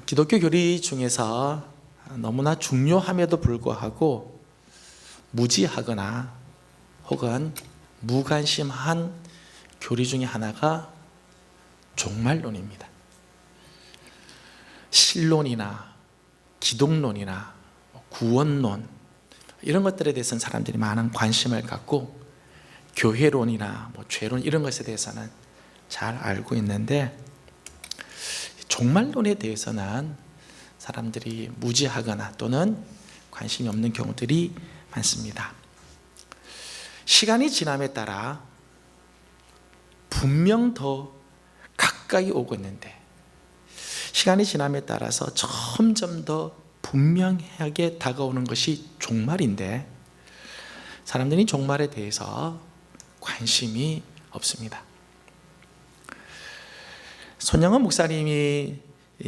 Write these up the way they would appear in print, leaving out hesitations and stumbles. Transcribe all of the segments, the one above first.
기독교 교리 중에서 너무나 중요함에도 불구하고 무지하거나 혹은 무관심한 교리 중에 하나가 종말론입니다. 신론이나 기독론이나 구원론 이런 것들에 대해서는 사람들이 많은 관심을 갖고 교회론이나 죄론 이런 것에 대해서는 잘 알고 있는데 종말론에 대해서는 사람들이 무지하거나 또는 관심이 없는 경우들이 많습니다. 시간이 지남에 따라 분명 더 가까이 오고 있는데 시간이 지남에 따라서 점점 더 분명하게 다가오는 것이 종말인데 사람들이 종말에 대해서 관심이 없습니다. 손영은 목사님이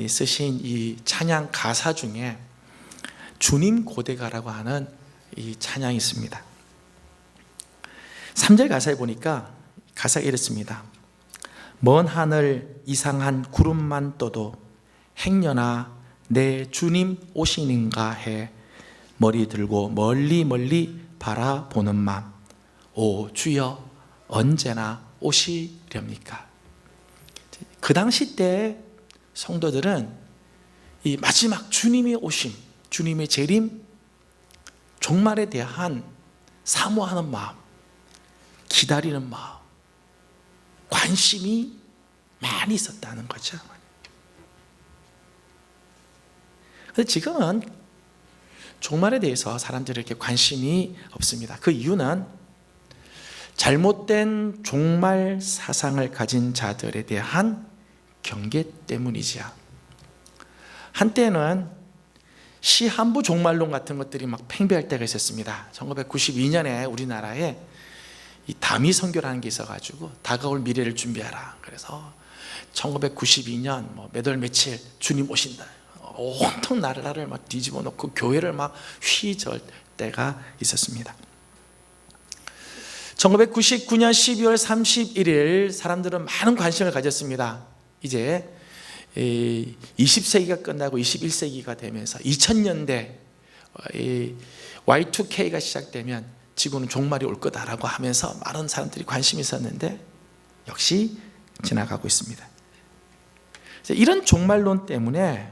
쓰신 이 찬양 가사 중에 주님 고대가라고 하는 이 찬양이 있습니다. 3절 가사에 보니까 가사가 이렇습니다. 먼 하늘 이상한 구름만 떠도 행여나 내 주님 오시는가 해 머리 들고 멀리 멀리 바라보는 맘 오 주여 언제나 오시렵니까? 그 당시 때 성도들은 이 마지막 주님의 오심, 주님의 재림, 종말에 대한 사모하는 마음, 기다리는 마음, 관심이 많이 있었다는 거죠. 그런데 지금은 종말에 대해서 사람들이 이렇게 관심이 없습니다. 그 이유는 잘못된 종말 사상을 가진 자들에 대한 경계 때문이지요. 한때는 시한부 종말론 같은 것들이 막 팽배할 때가 있었습니다. 1992년에 우리나라에 이 다미 선교라는 게 있어가지고 다가올 미래를 준비하라. 그래서 1992년 몇 월 며칠 주님 오신다. 온통 나라를 막 뒤집어 놓고 교회를 막 휘저을 때가 있었습니다. 1999년 12월 31일 사람들은 많은 관심을 가졌습니다. 이제 20세기가 끝나고 21세기가 되면서 2000년대 Y2K가 시작되면 지구는 종말이 올 거다라고 하면서 많은 사람들이 관심이 있었는데 역시 지나가고 있습니다. 이런 종말론 때문에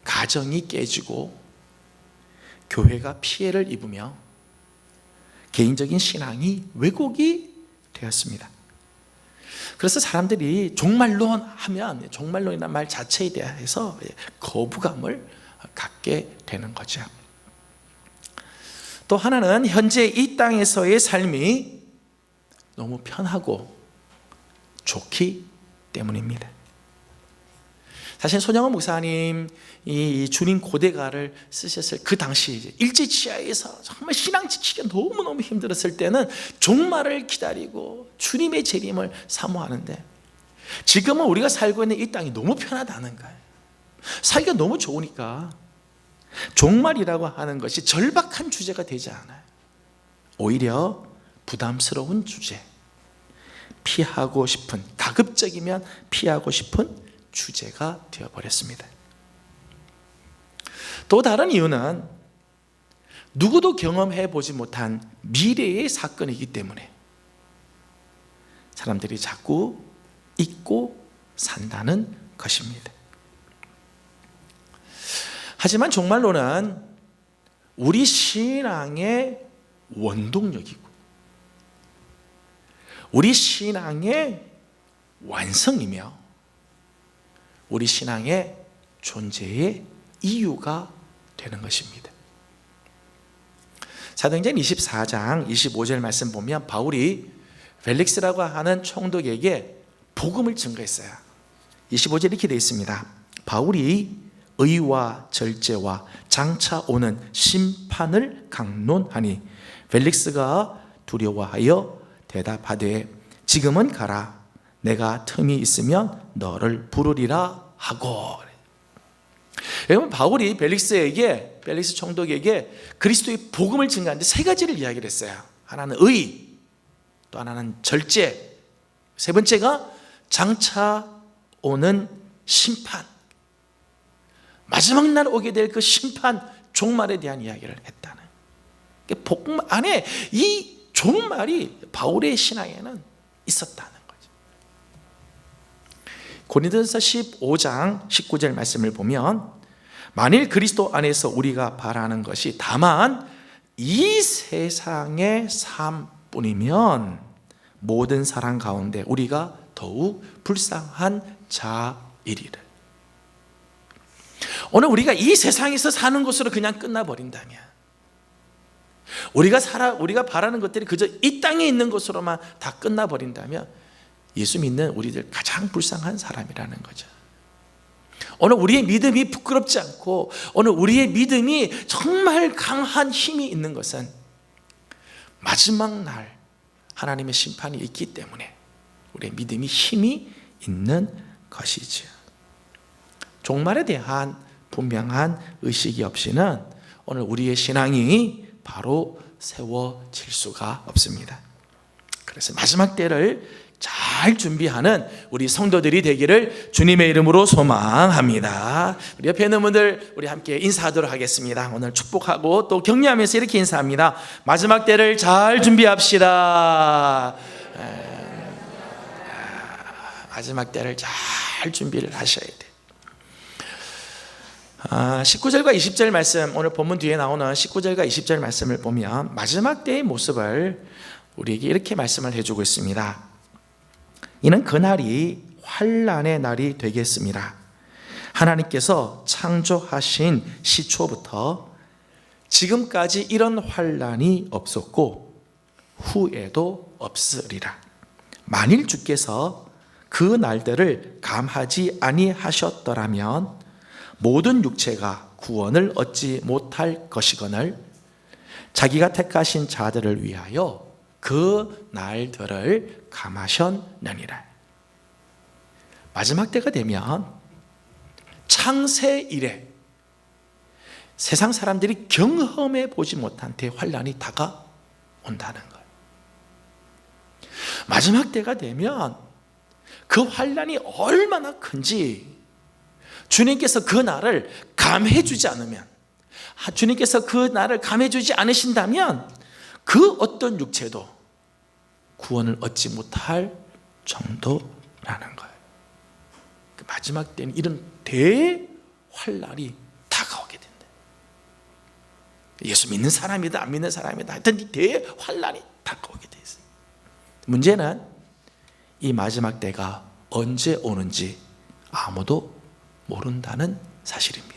가정이 깨지고 교회가 피해를 입으며 개인적인 신앙이 왜곡이 되었습니다. 그래서 사람들이 종말론 하면 종말론이라는 말 자체에 대해서 거부감을 갖게 되는 거죠. 또 하나는 현재 이 땅에서의 삶이 너무 편하고 좋기 때문입니다. 사실 손영은 목사님 이 주님 고대가를 쓰셨을 그 당시 일제치하에서 정말 신앙 지키기가 너무너무 힘들었을 때는 종말을 기다리고 주님의 재림을 사모하는데 지금은 우리가 살고 있는 이 땅이 너무 편하다는 거예요. 살기가 너무 좋으니까 종말이라고 하는 것이 절박한 주제가 되지 않아요. 오히려 부담스러운 주제, 피하고 싶은, 가급적이면 피하고 싶은 주제가 되어버렸습니다. 또 다른 이유는 누구도 경험해 보지 못한 미래의 사건이기 때문에 사람들이 자꾸 잊고 산다는 것입니다. 하지만 종말론은 우리 신앙의 원동력이고 우리 신앙의 완성이며 우리 신앙의 존재의 이유가 되는 것입니다. 사도행전 24장 25절 말씀 보면 바울이 펠릭스라고 하는 총독에게 복음을 증거했어요. 25절 이렇게 되어 있습니다. 바울이 의와 절제와 장차 오는 심판을 강론하니 펠릭스가 두려워하여 대답하되 지금은 가라 내가 틈이 있으면 너를 부르리라 하고. 여러분 바울이 펠릭스 총독에게 그리스도의 복음을 증거하는데 세 가지를 이야기를 했어요. 하나는 의, 또 하나는 절제, 세 번째가 장차 오는 심판. 마지막 날 오게 될 그 심판, 종말에 대한 이야기를 했다는, 복음 안에 이 종말이 바울의 신앙에는 있었다는 거죠. 고린도전서 15장 19절 말씀을 보면, 만일 그리스도 안에서 우리가 바라는 것이 다만 이 세상의 삶뿐이면 모든 사람 가운데 우리가 더욱 불쌍한 자이리라. 오늘 우리가 이 세상에서 사는 것으로 그냥 끝나버린다면, 우리가 바라는 것들이 그저 이 땅에 있는 것으로만 다 끝나버린다면 예수 믿는 우리들 가장 불쌍한 사람이라는 거죠. 오늘 우리의 믿음이 부끄럽지 않고, 오늘 우리의 믿음이 정말 강한 힘이 있는 것은 마지막 날 하나님의 심판이 있기 때문에 우리의 믿음이 힘이 있는 것이죠. 종말에 대한 분명한 의식이 없이는 오늘 우리의 신앙이 바로 세워질 수가 없습니다. 그래서 마지막 때를 잘 준비하는 우리 성도들이 되기를 주님의 이름으로 소망합니다. 우리 옆에 있는 분들, 우리 함께 인사하도록 하겠습니다. 오늘 축복하고 또 격려하면서 이렇게 인사합니다. 마지막 때를 잘 준비합시다. 마지막 때를 잘 준비를 하셔야 돼요. 19절과 20절 말씀, 오늘 본문 뒤에 나오는 19절과 20절 말씀을 보면 마지막 때의 모습을 우리에게 이렇게 말씀을 해주고 있습니다. 이는 그날이 환난의 날이 되겠습니다. 하나님께서 창조하신 시초부터 지금까지 이런 환난이 없었고 후에도 없으리라. 만일 주께서 그 날들을 감하지 아니하셨더라면 모든 육체가 구원을 얻지 못할 것이거늘 자기가 택하신 자들을 위하여 그 날들을 감하셨느니라. 마지막 때가 되면 창세 이래 세상 사람들이 경험해 보지 못한 대환란이 다가온다는 거예요. 마지막 때가 되면 그 환란이 얼마나 큰지 주님께서 그 날을 감해 주지 않으면, 주님께서 그 날을 감해 주지 않으신다면 그 어떤 육체도 구원을 얻지 못할 정도라는 거예요. 그 마지막 때는 이런 대환란이 다가오게 된다. 예수 믿는 사람이다 안 믿는 사람이다 하여튼 이 대환란이 다가오게 돼 있어요. 문제는 이 마지막 때가 언제 오는지 아무도 모른다는 사실입니다.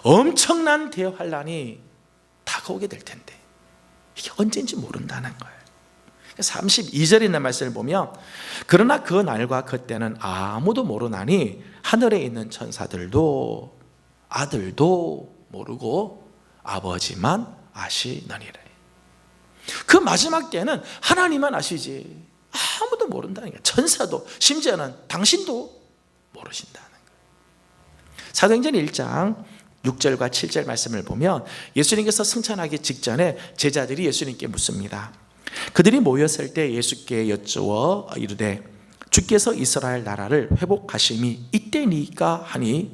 엄청난 대환란이 다가오게 될 텐데 이게 언제인지 모른다는 거예요. 32절에 있는 말씀을 보면, 그러나 그 날과 그 때는 아무도 모르나니 하늘에 있는 천사들도 아들도 모르고 아버지만 아시느니라. 그 마지막 때는 하나님만 아시지 아무도 모른다는 거예요. 천사도, 심지어는 당신도 모르신다는 거예요. 사도행전 1장 6절과 7절 말씀을 보면 예수님께서 승천하기 직전에 제자들이 예수님께 묻습니다. 그들이 모였을 때 예수께 여쭈어 이르되 주께서 이스라엘 나라를 회복하심이 이때니까 하니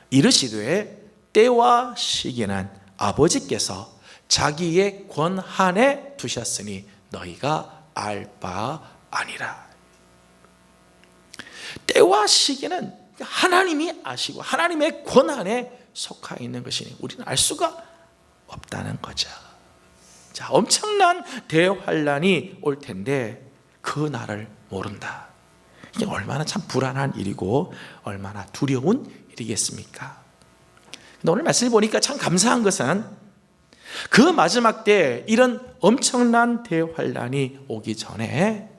이르시되 때와 시기는 아버지께서 자기의 권한에 두셨으니 너희가 알 바 아니라. 때와 시기는 하나님이 아시고 하나님의 권한에 속하 있는 것이니 우리는 알 수가 없다는 거죠. 자, 엄청난 대환란이 올 텐데 그 날을 모른다. 이게 얼마나 참 불안한 일이고 얼마나 두려운 일이겠습니까? 근데 오늘 말씀을 보니까 참 감사한 것은 그 마지막 때 이런 엄청난 대환란이 오기 전에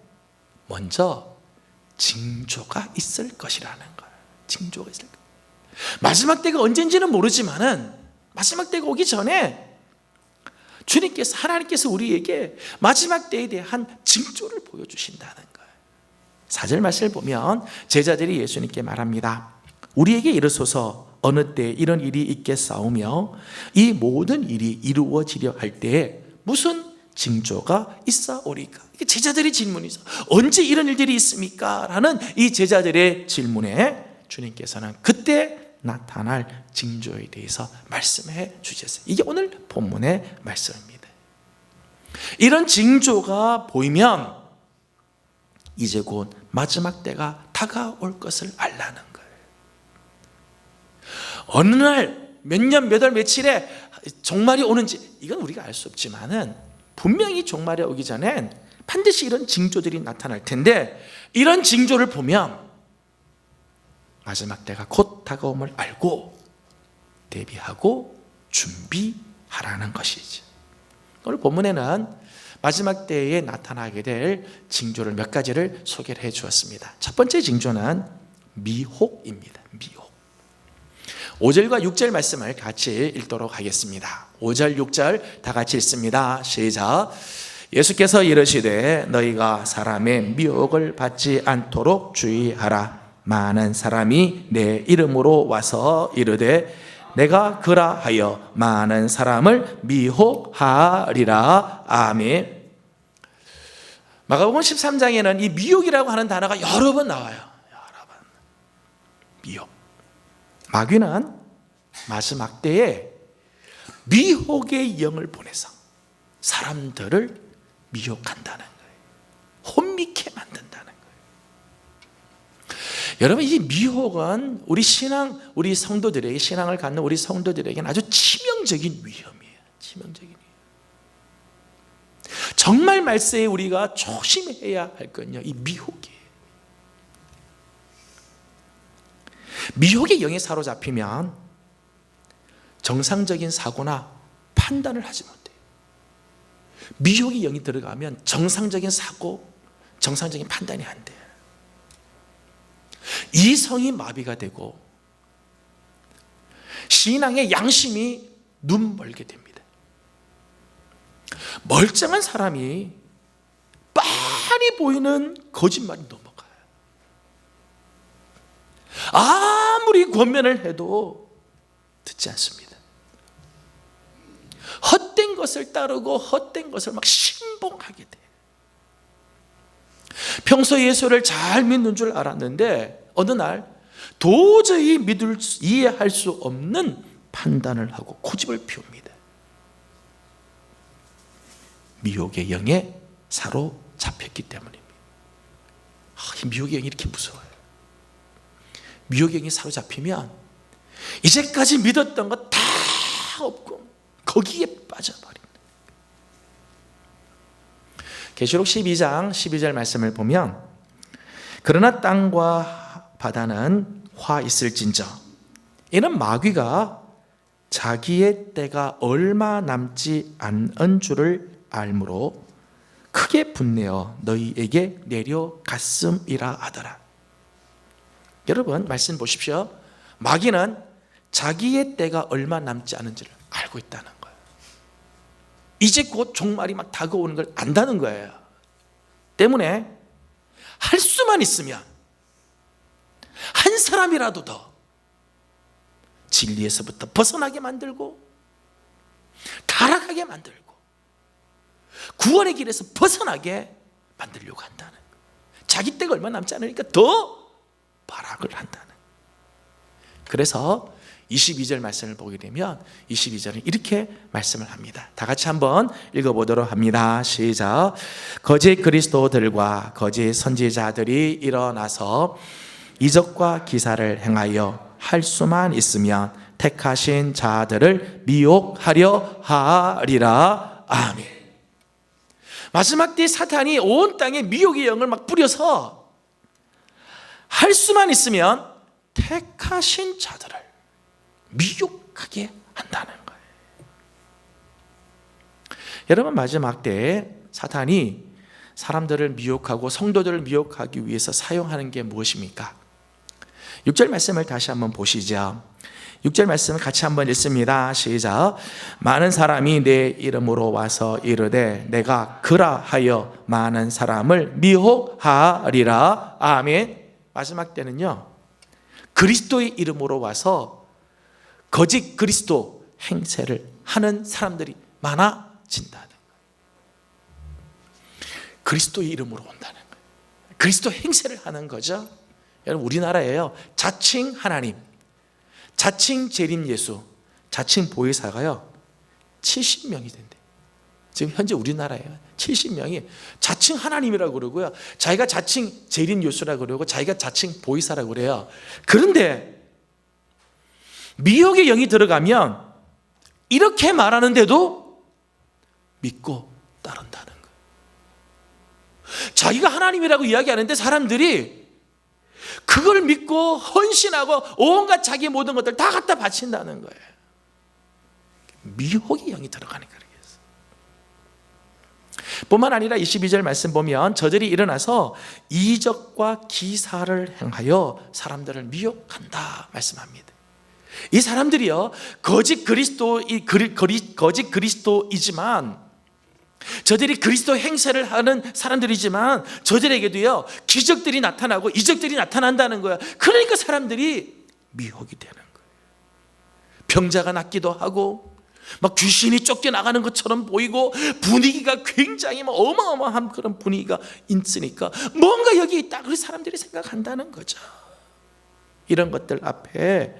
먼저 징조가 있을 것이라는 거예요. 징조가 있을 거예요. 마지막 때가 언젠지는 모르지만은 마지막 때가 오기 전에 주님께서, 하나님께서 우리에게 마지막 때에 대한 징조를 보여주신다는 거예요. 4절 말씀을 보면 제자들이 예수님께 말합니다. 우리에게 이르소서 어느 때 이런 일이 있겠사오며 이 모든 일이 이루어지려 할 때에 무슨 징조가 있사오리까? 이게 제자들의 질문이죠. 언제 이런 일들이 있습니까? 라는 이 제자들의 질문에 주님께서는 그때 나타날 징조에 대해서 말씀해 주셨어요. 이게 오늘 본문의 말씀입니다. 이런 징조가 보이면 이제 곧 마지막 때가 다가올 것을 알라는 거예요. 어느 날 몇 년 몇 월 며칠에 종말이 오는지 이건 우리가 알 수 없지만은 분명히 종말이 오기 전엔 반드시 이런 징조들이 나타날 텐데, 이런 징조를 보면 마지막 때가 곧 다가옴을 알고 대비하고 준비하라는 것이죠. 오늘 본문에는 마지막 때에 나타나게 될 징조를 몇 가지를 소개를 해 주었습니다. 첫 번째 징조는 미혹입니다. 미혹. 5절과 6절 말씀을 같이 읽도록 하겠습니다. 5절 6절 다 같이 읽습니다. 시작. 예수께서 이르시되 너희가 사람의 미혹을 받지 않도록 주의하라. 많은 사람이 내 이름으로 와서 이르되 내가 그라 하여 많은 사람을 미혹하리라. 아멘. 마가복음 13장에는 이 미혹이라고 하는 단어가 여러 번 나와요. 여러 번. 미혹. 마귀는 마지막 때에 미혹의 영을 보내서 사람들을 미혹한다는 거예요. 혼미케 만든다는 거예요. 여러분, 이 미혹은 우리 성도들에게, 신앙을 갖는 우리 성도들에게는 아주 치명적인 위험이에요. 치명적인 위험. 정말 말세에 우리가 조심해야 할 건요, 이 미혹이에요. 미혹의 영에 사로잡히면 정상적인 사고나 판단을 하지 못해요. 미혹의 영이 들어가면 정상적인 사고, 정상적인 판단이 안 돼요. 이성이 마비가 되고 신앙의 양심이 눈멀게 됩니다. 멀쩡한 사람이 빤히 보이는 거짓말이 넘어가요. 아무리 권면을 해도 듣지 않습니다. 헛된 것을 따르고 헛된 것을 막 신봉하게 돼요. 평소 예수를 잘 믿는 줄 알았는데 어느 날 도저히 이해할 수 없는 판단을 하고 고집을 피웁니다. 미혹의 영에 사로잡혔기 때문입니다. 이 미혹의 영이 이렇게 무서워요. 미혹의 영이 사로잡히면 이제까지 믿었던 거 다 없고 거기에 빠져버립니다. 계시록 12장 12절 말씀을 보면 그러나 땅과 바다는 화 있을진저 이는 마귀가 자기의 때가 얼마 남지 않은 줄을 알므로 크게 분내어 너희에게 내려갔음이라 하더라. 여러분 말씀 보십시오. 마귀는 자기의 때가 얼마 남지 않은지를 알고 있다는 거예요. 이제 곧 종말이 막 다가오는 걸 안다는 거예요. 때문에 할 수만 있으면 한 사람이라도 더 진리에서부터 벗어나게 만들고 타락하게 만들고 구원의 길에서 벗어나게 만들려고 한다는 거예요. 자기 때가 얼마 남지 않으니까 더 발악을 한다는 거예요. 그래서 22절 말씀을 보게 되면 22절은 이렇게 말씀을 합니다. 다 같이 한번 읽어보도록 합니다. 시작. 거짓 그리스도들과 거짓 선지자들이 일어나서 이적과 기사를 행하여 할 수만 있으면 택하신 자들을 미혹하려 하리라. 아멘. 마지막 때 사탄이 온 땅에 미혹의 영을 막 뿌려서 할 수만 있으면 택하신 자들을 미혹하게 한다는 거예요. 여러분 마지막 때에 사탄이 사람들을 미혹하고 성도들을 미혹하기 위해서 사용하는 게 무엇입니까? 6절 말씀을 다시 한번 보시죠. 6절 말씀을 같이 한번 읽습니다. 시작. 많은 사람이 내 이름으로 와서 이르되 내가 그라 하여 많은 사람을 미혹하리라. 아멘. 마지막 때는요 그리스도의 이름으로 와서 거짓 그리스도 행세를 하는 사람들이 많아진다는 거예요. 그리스도의 이름으로 온다는 거예요. 그리스도 행세를 하는 거죠. 여러분 우리나라에요 자칭 하나님, 자칭 재림 예수, 자칭 보혜사가요 70명이 된대. 지금 현재 우리나라에요 70명이 자칭 하나님이라고 그러고요, 자기가 자칭 재림 예수라고 그러고 자기가 자칭 보혜사라고 그래요. 그런데 미혹의 영이 들어가면 이렇게 말하는데도 믿고 따른다는 거예요. 자기가 하나님이라고 이야기하는데 사람들이 그걸 믿고 헌신하고 온갖 자기의 모든 것들 다 갖다 바친다는 거예요. 미혹의 영이 들어가는 거예요. 뿐만 아니라 22절 말씀 보면 저들이 일어나서 이적과 기사를 행하여 사람들을 미혹한다 말씀합니다. 이 사람들이요 거짓 그리스도이지만, 저들이 그리스도 행세를 하는 사람들이지만 저들에게도요 기적들이 나타나고 이적들이 나타난다는 거야. 그러니까 사람들이 미혹이 되는 거예요. 병자가 낫기도 하고 막 귀신이 쫓겨나가는 것처럼 보이고 분위기가 굉장히 막 어마어마한 그런 분위기가 있으니까 뭔가 여기 있다 그래서 사람들이 생각한다는 거죠. 이런 것들 앞에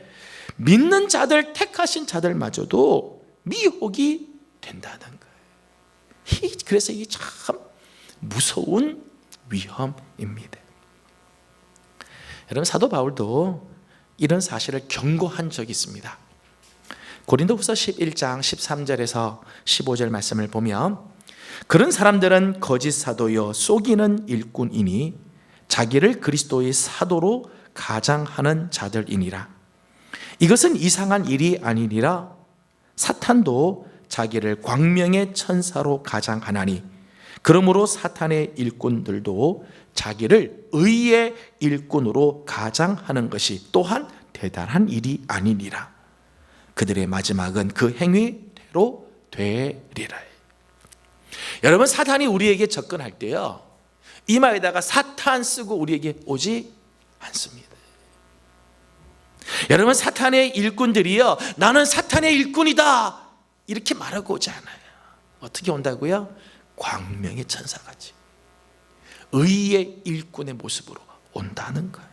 믿는 자들, 택하신 자들마저도 미혹이 된다는 거예요. 그래서 이게 참 무서운 위험입니다. 여러분 사도 바울도 이런 사실을 경고한 적이 있습니다. 고린도후서 11장 13절에서 15절 말씀을 보면 그런 사람들은 거짓 사도여 속이는 일꾼이니 자기를 그리스도의 사도로 가장하는 자들이니라. 이것은 이상한 일이 아니니라. 사탄도 자기를 광명의 천사로 가장하나니 그러므로 사탄의 일꾼들도 자기를 의의 일꾼으로 가장하는 것이 또한 대단한 일이 아니니라. 그들의 마지막은 그 행위대로 되리라. 여러분 사탄이 우리에게 접근할 때요 이마에다가 사탄 쓰고 우리에게 오지 않습니다. 여러분 사탄의 일꾼들이요 나는 사탄의 일꾼이다 이렇게 말하고 오지 않아요. 어떻게 온다고요? 광명의 천사같이 의의 일꾼의 모습으로 온다는 거예요.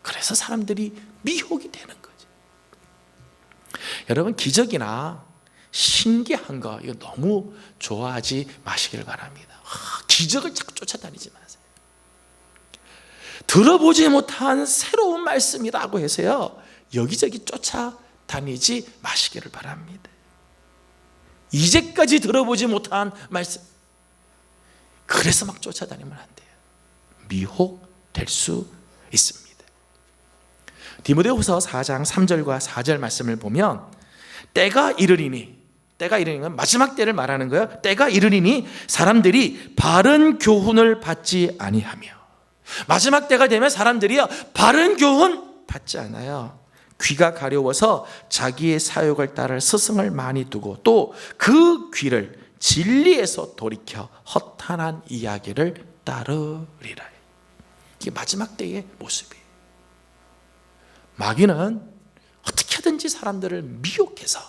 그래서 사람들이 미혹이 되는 거예요. 여러분 기적이나 신기한 거 이거 너무 좋아하지 마시길 바랍니다. 기적을 자꾸 쫓아다니지 마세요. 들어보지 못한 새로운 말씀이라고 해서요 여기저기 쫓아다니지 마시기를 바랍니다. 이제까지 들어보지 못한 말씀 그래서 막 쫓아다니면 안 돼요. 미혹될 수 있습니다. 디모데후서 4장 3절과 4절 말씀을 보면 때가 이르리니 마지막 때를 말하는 거예요. 때가 이르리니 사람들이 바른 교훈을 받지 아니하며, 마지막 때가 되면 사람들이요 바른 교훈 받지 않아요. 귀가 가려워서 자기의 사욕을 따를 스승을 많이 두고 또 그 귀를 진리에서 돌이켜 허탄한 이야기를 따르리라. 이게 마지막 때의 모습이에요. 마귀는 어떻게든지 사람들을 미혹해서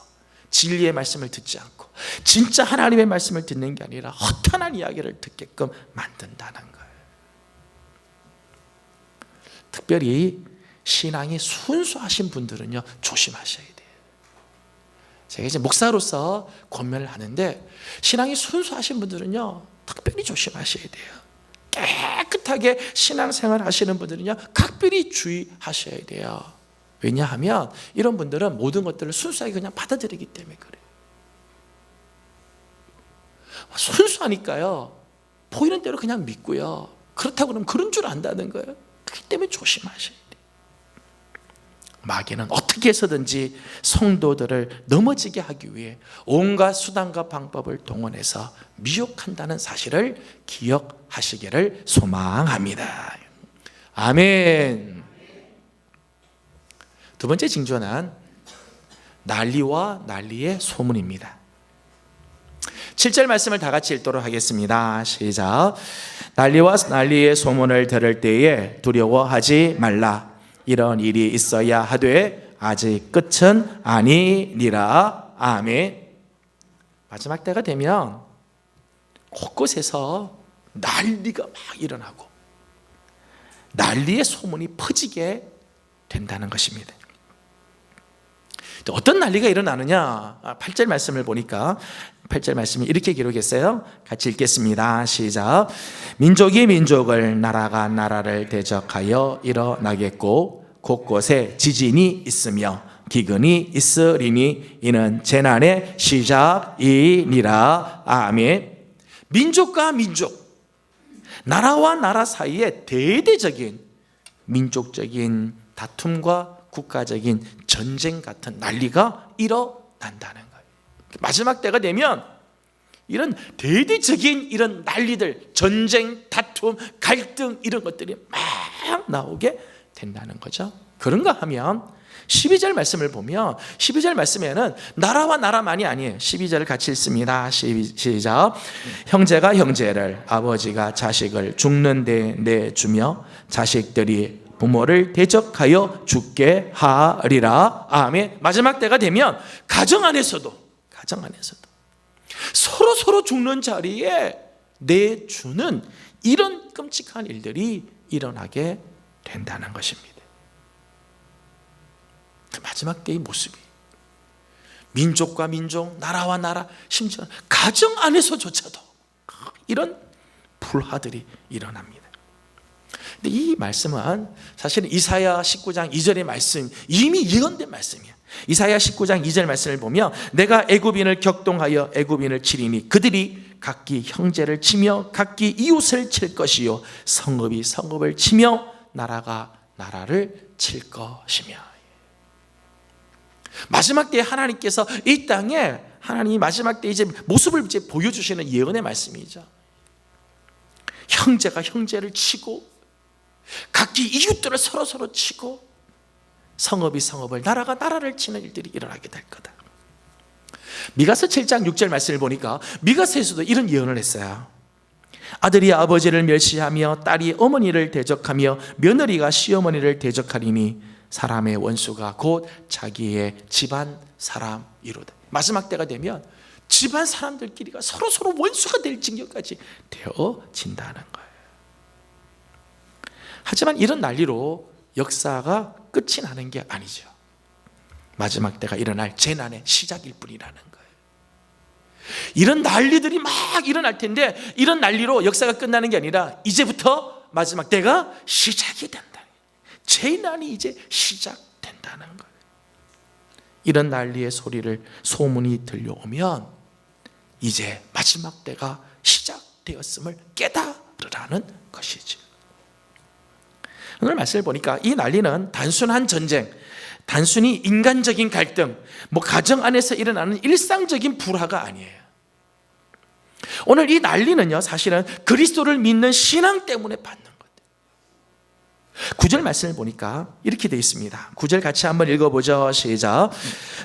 진리의 말씀을 듣지 않고 진짜 하나님의 말씀을 듣는 게 아니라 허탄한 이야기를 듣게끔 만든다는 거예요. 특별히 신앙이 순수하신 분들은요 조심하셔야 돼요. 제가 이제 목사로서 권면을 하는데 신앙이 순수하신 분들은요 특별히 조심하셔야 돼요. 깨끗하게 신앙생활 하시는 분들은요 각별히 주의하셔야 돼요. 왜냐하면 이런 분들은 모든 것들을 순수하게 그냥 받아들이기 때문에 그래요. 순수하니까요 보이는 대로 그냥 믿고요. 그렇다고 그러면 그런 줄 안다는 거예요. 그렇기 때문에 조심하셔야 돼요. 마귀는 어떻게 해서든지 성도들을 넘어지게 하기 위해 온갖 수단과 방법을 동원해서 미혹한다는 사실을 기억하시기를 소망합니다. 아멘. 두 번째 징조는 난리와 난리의 소문입니다. 7절 말씀을 다 같이 읽도록 하겠습니다. 시작. 난리와 난리의 소문을 들을 때에 두려워하지 말라. 이런 일이 있어야 하되 아직 끝은 아니니라. 아멘. 마지막 때가 되면 곳곳에서 난리가 막 일어나고 난리의 소문이 퍼지게 된다는 것입니다. 어떤 난리가 일어나느냐? 8절 말씀을 보니까 8절 말씀이 이렇게 기록했어요. 같이 읽겠습니다. 시작. 민족이 민족을, 나라가 나라를 대적하여 일어나겠고 곳곳에 지진이 있으며 기근이 있으리니 이는 재난의 시작이니라. 아멘. 민족과 민족, 나라와 나라 사이에 대대적인 민족적인 다툼과 국가적인 전쟁 같은 난리가 일어난다는 거예요. 마지막 때가 되면 이런 대대적인 이런 난리들, 전쟁, 다툼, 갈등 이런 것들이 막 나오게 된다는 거죠. 그런가 하면 12절 말씀을 보면 12절 말씀에는 나라와 나라만이 아니에요. 12절을 같이 읽습니다. 시작. 형제가 형제를, 아버지가 자식을 죽는 데 내주며 자식들이 부모를 대적하여 죽게 하리라. 아멘. 마지막 때가 되면 가정 안에서도 서로 죽는 자리에 내주는 이런 끔찍한 일들이 일어나게 된다는 것입니다. 그 마지막 때의 모습이 민족과 민족, 나라와 나라, 심지어 가정 안에서조차도 이런 불화들이 일어납니다. 근데 이 말씀은 사실은 이사야 19장 2절의 말씀, 이미 예언된 말씀이에요. 이사야 19장 2절 말씀을 보면 내가 애굽인을 격동하여 애굽인을 치리니 그들이 각기 형제를 치며 각기 이웃을 칠 것이요 성읍이 성읍을 치며 나라가 나라를 칠 것이며. 마지막 때에 하나님께서 이 땅에 하나님이 마지막 때 이제 모습을 이제 보여주시는 예언의 말씀이죠. 형제가 형제를 치고 각기 이웃들을 서로 치고 성읍이 성읍을, 나라가 나라를 치는 일들이 일어나게 될 거다. 미가서 7장 6절 말씀을 보니까 미가서에서도 이런 예언을 했어요. 아들이 아버지를 멸시하며 딸이 어머니를 대적하며 며느리가 시어머니를 대적하리니 사람의 원수가 곧 자기의 집안 사람이로다. 마지막 때가 되면 집안 사람들끼리가 서로 원수가 될 징조까지 되어진다는 거예요. 하지만 이런 난리로 역사가 끝이 나는 게 아니죠. 마지막 때가 일어날 재난의 시작일 뿐이라는 거예요. 이런 난리들이 막 일어날 텐데 이런 난리로 역사가 끝나는 게 아니라 이제부터 마지막 때가 시작이 된다. 재난이 이제 시작된다는 거예요. 이런 난리의 소문이 들려오면 이제 마지막 때가 시작되었음을 깨달으라는 것이죠. 오늘 말씀을 보니까 이 난리는 단순한 전쟁, 단순히 인간적인 갈등, 가정 안에서 일어나는 일상적인 불화가 아니에요. 오늘 이 난리는요, 사실은 그리스도를 믿는 신앙 때문에 받는 거예요. 9절 말씀을 보니까 이렇게 되어 있습니다. 9절 같이 한번 읽어보죠. 시작.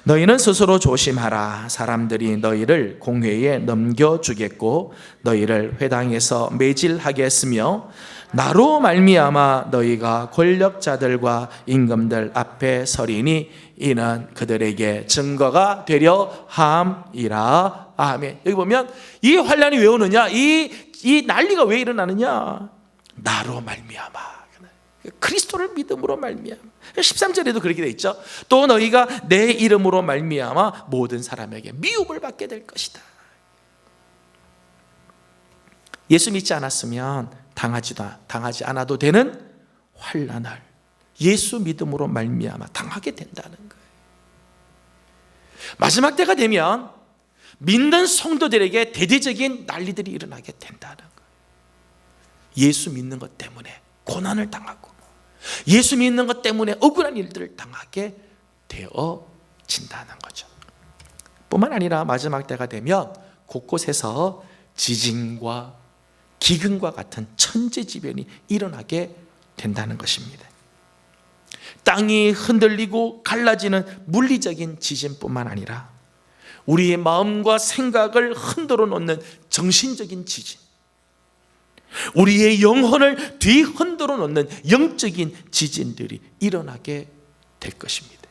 너희는 스스로 조심하라. 사람들이 너희를 공회에 넘겨주겠고 너희를 회당에서 매질하겠으며 나로 말미암아 너희가 권력자들과 임금들 앞에 서리니 이는 그들에게 증거가 되려 함이라. 아멘. 여기 보면 이 환란이 왜 오느냐, 이 난리가 왜 일어나느냐, 나로 말미암아, 그리스도를 믿음으로 말미암아. 13절에도 그렇게 돼 있죠. 또 너희가 내 이름으로 말미암아 모든 사람에게 미움을 받게 될 것이다. 예수 믿지 않았으면 당하지 않아도 되는 환난을 예수 믿음으로 말미암아 당하게 된다는 거예요. 마지막 때가 되면 믿는 성도들에게 대대적인 난리들이 일어나게 된다는 거예요. 예수 믿는 것 때문에 고난을 당하고 예수 믿는 것 때문에 억울한 일들을 당하게 되어진다는 거죠. 뿐만 아니라 마지막 때가 되면 곳곳에서 지진과 기근과 같은 천재지변이 일어나게 된다는 것입니다. 땅이 흔들리고 갈라지는 물리적인 지진뿐만 아니라 우리의 마음과 생각을 흔들어 놓는 정신적인 지진, 우리의 영혼을 뒤흔들어 놓는 영적인 지진들이 일어나게 될 것입니다.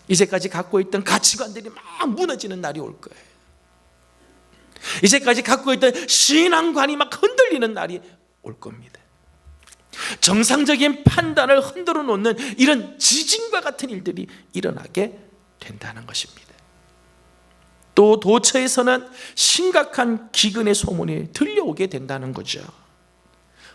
이제까지 갖고 있던 가치관들이 막 무너지는 날이 올 거예요. 이제까지 갖고 있던 신앙관이 막 흔들리는 날이 올 겁니다. 정상적인 판단을 흔들어 놓는 이런 지진과 같은 일들이 일어나게 된다는 것입니다. 또 도처에서는 심각한 기근의 소문이 들려오게 된다는 거죠.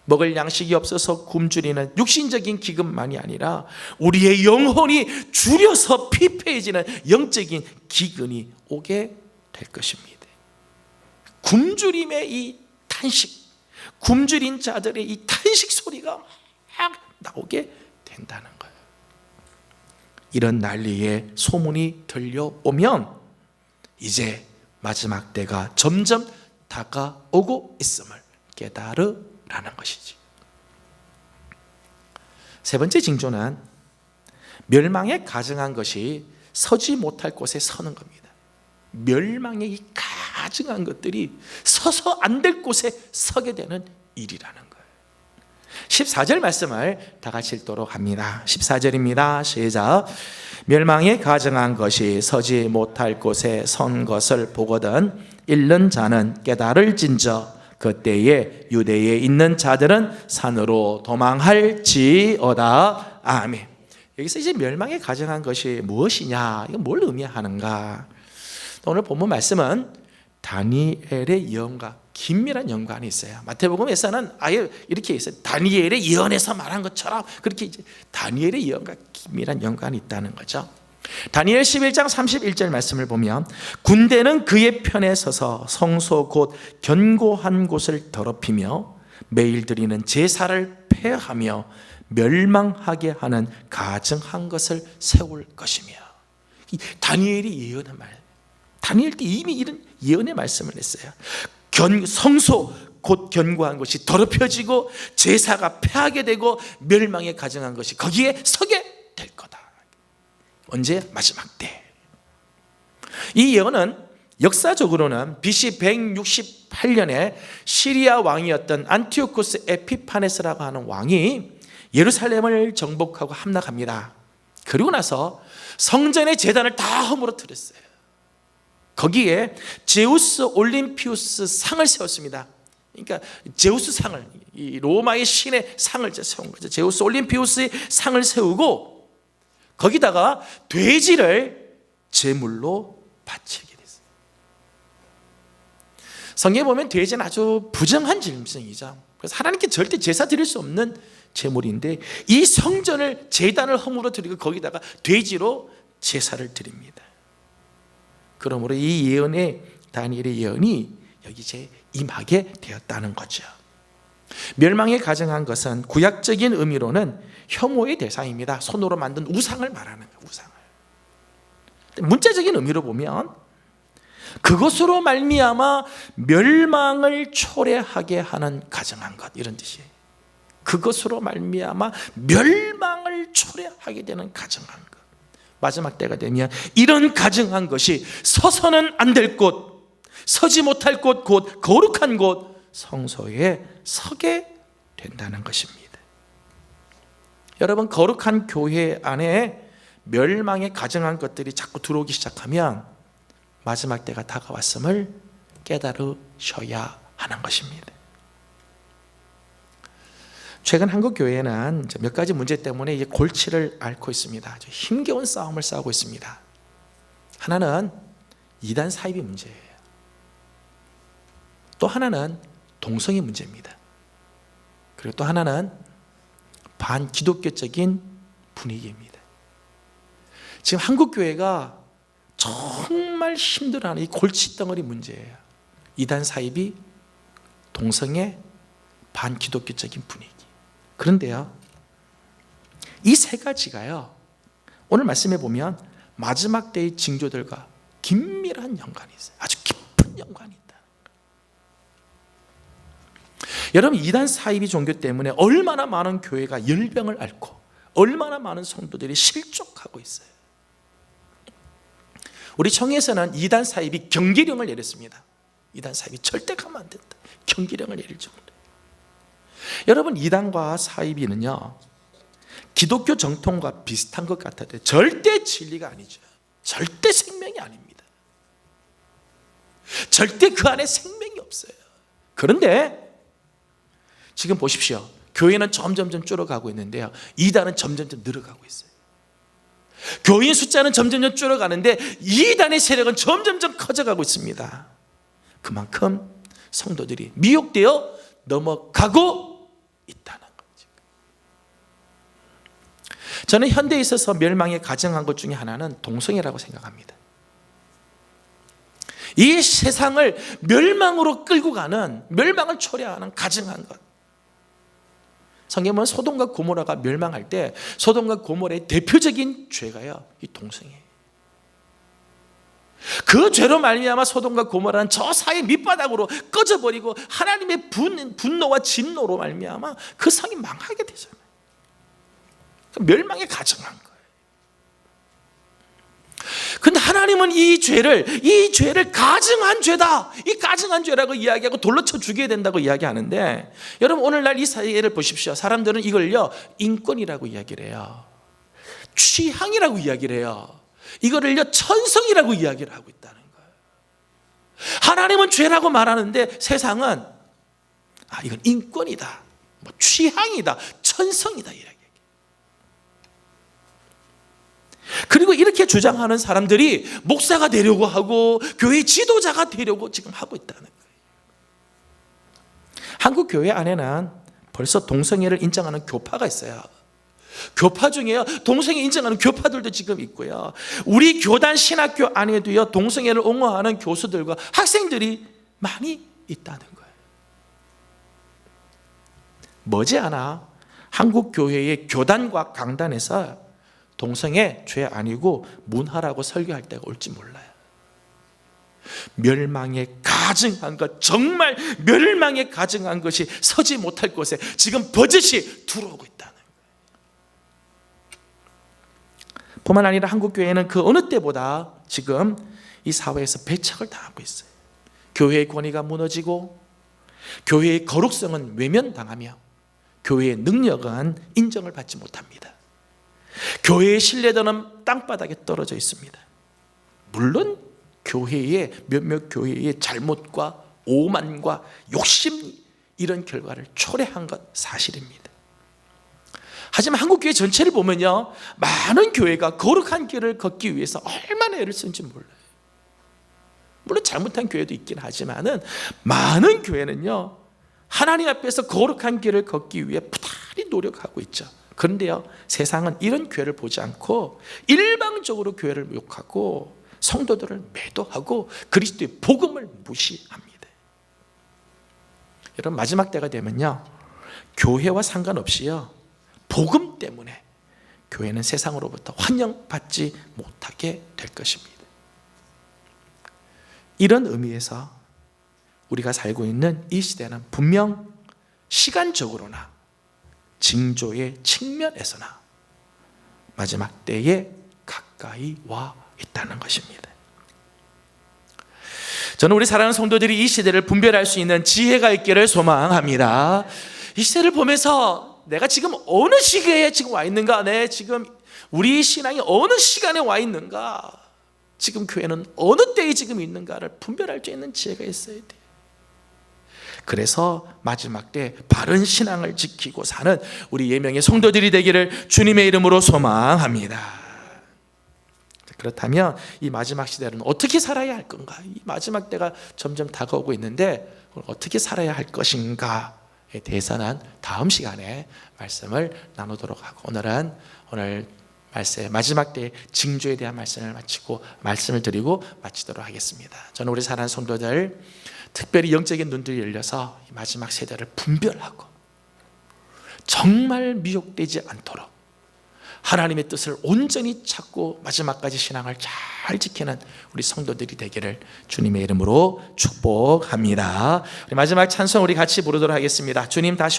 먹을 양식이 없어서 굶주리는 육신적인 기근만이 아니라 우리의 영혼이 줄여서 피폐해지는 영적인 기근이 오게 될 것입니다. 굶주림의 이 탄식, 굶주린 자들의 이 탄식 소리가 막 나오게 된다는 거예요. 이런 난리의 소문이 들려오면 이제 마지막 때가 점점 다가오고 있음을 깨달으라는 것이지. 세 번째 징조는 멸망에 가증한 것이 서지 못할 곳에 서는 겁니다. 멸망의 이 가증한 것들이 서서 안 될 곳에 서게 되는 일이라는 거예요. 14절 말씀을 다 같이 읽도록 합니다. 14절입니다. 시작. 멸망에 가증한 것이 서지 못할 곳에 선 것을 보거든 읽는 자는 깨달을진저 그때에 유대에 있는 자들은 산으로 도망할지어다. 아멘. 여기서 이제 멸망에 가증한 것이 무엇이냐, 이건 뭘 의미하는가? 오늘 본문 말씀은 다니엘의 예언과 긴밀한 연관이 있어요. 마태복음에서는 아예 이렇게 있어요. 다니엘의 예언에서 말한 것처럼 그렇게 이제 다니엘의 예언과 긴밀한 연관이 있다는 거죠. 다니엘 11장 31절 말씀을 보면 군대는 그의 편에 서서 성소 곧 견고한 곳을 더럽히며 매일 드리는 제사를 폐하며 멸망하게 하는 가증한 것을 세울 것이며. 다니엘이 예언한 말, 다니엘 때 이미 이런 예언의 말씀을 했어요. 성소 곧 견고한 것이 더럽혀지고 제사가 폐하게 되고 멸망에 가증한 것이 거기에 서게 될 거다. 언제? 마지막 때. 이 예언은 역사적으로는 BC 168년에 시리아 왕이었던 안티오쿠스 에피파네스라고 하는 왕이 예루살렘을 정복하고 함락합니다. 그리고 나서 성전의 제단을 다 허물어뜨렸어요. 거기에 제우스 올림피우스 상을 세웠습니다. 그러니까 제우스 상을, 이 로마의 신의 상을 세운 거죠. 제우스 올림피우스의 상을 세우고 거기다가 돼지를 제물로 바치게 됐어요. 성경에 보면 돼지는 아주 부정한 짐승이죠. 그래서 하나님께 절대 제사 드릴 수 없는 제물인데 이 성전을 제단을 허물어뜨리고 거기다가 돼지로 제사를 드립니다. 그러므로 이 예언의 다니엘의 예언이 여기 이제 임하게 되었다는 거죠. 멸망에 가증한 것은 구약적인 의미로는 혐오의 대상입니다. 손으로 만든 우상을 말하는 거예요. 우상을. 문자적인 의미로 보면 그것으로 말미암아 멸망을 초래하게 하는 가증한 것, 이런 뜻이에요. 그것으로 말미암아 멸망을 초래하게 되는 가증한 것. 마지막 때가 되면 이런 가증한 것이 서서는 안 될 곳, 서지 못할 곳, 곧 거룩한 곳 성소에 서게 된다는 것입니다. 여러분, 거룩한 교회 안에 멸망에 가증한 것들이 자꾸 들어오기 시작하면 마지막 때가 다가왔음을 깨달으셔야 하는 것입니다. 최근 한국 교회는 몇 가지 문제 때문에 이제 골치를 앓고 있습니다. 아주 힘겨운 싸움을 싸우고 있습니다. 하나는 이단 사입이 문제예요. 또 하나는 동성애 문제입니다. 그리고 또 하나는 반기독교적인 분위기입니다. 지금 한국 교회가 정말 힘들어하는 이 골칫덩어리 문제예요. 이단 사입이, 동성애, 반기독교적인 분위기. 그런데요, 이 세 가지가요, 오늘 말씀해 보면 마지막 때의 징조들과 긴밀한 연관이 있어요. 아주 깊은 연관이 있다. 여러분, 이단 사이비 종교 때문에 얼마나 많은 교회가 열병을 앓고 얼마나 많은 성도들이 실족하고 있어요. 우리 청에서는 이단 사이비 경계령을 내렸습니다. 이단 사이비 절대 가면 안 된다. 경계령을 내릴 정도로. 여러분, 이단과 사이비는요, 기독교 정통과 비슷한 것 같아도 절대 진리가 아니죠. 절대 생명이 아닙니다. 절대 그 안에 생명이 없어요. 그런데 지금 보십시오. 교회는 점점점 줄어가고 있는데요, 이단은 점점점 늘어가고 있어요. 교인 숫자는 점점점 줄어가는데 이단의 세력은 점점점 커져가고 있습니다. 그만큼 성도들이 미혹되어 넘어가고 있다는 거죠. 저는 현대에 있어서 멸망에 가증한 것 중에 하나는 동성애라고 생각합니다. 이 세상을 멸망으로 끌고 가는, 멸망을 초래하는 가증한 것. 성경은 소돔과 고모라가 멸망할 때 소돔과 고모라의 대표적인 죄가요, 이 동성애. 그 죄로 말미암아 소돔과 고모라는 저 사회 밑바닥으로 꺼져버리고 하나님의 분노와 진노로 말미암아 그 성이 망하게 되잖아요. 멸망에 가증한 거예요. 근데 하나님은 이 죄를 가증한 죄다, 이 가증한 죄라고 이야기하고 돌로 쳐 죽여야 된다고 이야기하는데, 여러분 오늘날 이 사회를 보십시오. 사람들은 이걸요 인권이라고 이야기를 해요, 취향이라고 이야기를 해요, 이거를요 천성이라고 이야기를 하고 있다는 거예요. 하나님은 죄라고 말하는데 세상은 이건 인권이다, 뭐 취향이다, 천성이다 이야기. 그리고 이렇게 주장하는 사람들이 목사가 되려고 하고 교회 지도자가 되려고 지금 하고 있다는 거예요. 한국 교회 안에는 벌써 동성애를 인정하는 교파가 있어요. 교파 중에요 동성애 인정하는 교파들도 지금 있고요, 우리 교단 신학교 안에도요 동성애를 옹호하는 교수들과 학생들이 많이 있다는 거예요. 머지않아 한국 교회의 교단과 강단에서 동성애 죄 아니고 문화라고 설교할 때가 올지 몰라요. 멸망에 가증한 것, 정말 멸망에 가증한 것이 서지 못할 곳에 지금 버젓이 들어오고 있다는 거예요. 뿐만 아니라 한국 교회는 그 어느 때보다 지금 이 사회에서 배척을 당하고 있어요. 교회의 권위가 무너지고 교회의 거룩성은 외면당하며 교회의 능력은 인정을 받지 못합니다. 교회의 신뢰도는 땅바닥에 떨어져 있습니다. 물론 교회의 몇몇 교회의 잘못과 오만과 욕심, 이런 결과를 초래한 것 사실입니다. 하지만 한국 교회 전체를 보면요, 많은 교회가 거룩한 길을 걷기 위해서 얼마나 애를 쓰는지 몰라요. 물론 잘못한 교회도 있긴 하지만은 많은 교회는요 하나님 앞에서 거룩한 길을 걷기 위해 부단히 노력하고 있죠. 그런데요 세상은 이런 교회를 보지 않고 일방적으로 교회를 욕하고 성도들을 매도하고 그리스도의 복음을 무시합니다. 여러분 마지막 때가 되면요 교회와 상관없이요 복음 때문에 교회는 세상으로부터 환영받지 못하게 될 것입니다. 이런 의미에서 우리가 살고 있는 이 시대는 분명 시간적으로나 징조의 측면에서나 마지막 때에 가까이 와 있다는 것입니다. 저는 우리 사랑하는 성도들이 이 시대를 분별할 수 있는 지혜가 있기를 소망합니다. 이 시대를 보면서 내가 지금 어느 시기에 지금 와 있는가, 지금 우리 신앙이 어느 시간에 와 있는가, 지금 교회는 어느 때에 지금 있는가를 분별할 수 있는 지혜가 있어야 돼요. 그래서 마지막 때 바른 신앙을 지키고 사는 우리 예명의 성도들이 되기를 주님의 이름으로 소망합니다. 그렇다면 이 마지막 시대는 어떻게 살아야 할 건가? 이 마지막 때가 점점 다가오고 있는데 어떻게 살아야 할 것인가에 대해서는 다음 시간에 말씀을 나누도록 하고, 오늘 말씀 마지막 때의 징조에 대한 말씀을 드리고 마치도록 하겠습니다. 저는 우리 사랑하는 성도들 특별히 영적인 눈들이 열려서 이 마지막 세대를 분별하고 정말 미혹되지 않도록 하나님의 뜻을 온전히 찾고 마지막까지 신앙을 잘 지키는 우리 성도들이 되기를 주님의 이름으로 축복합니다. 우리 마지막 찬송 우리 같이 부르도록 하겠습니다. 주님 다시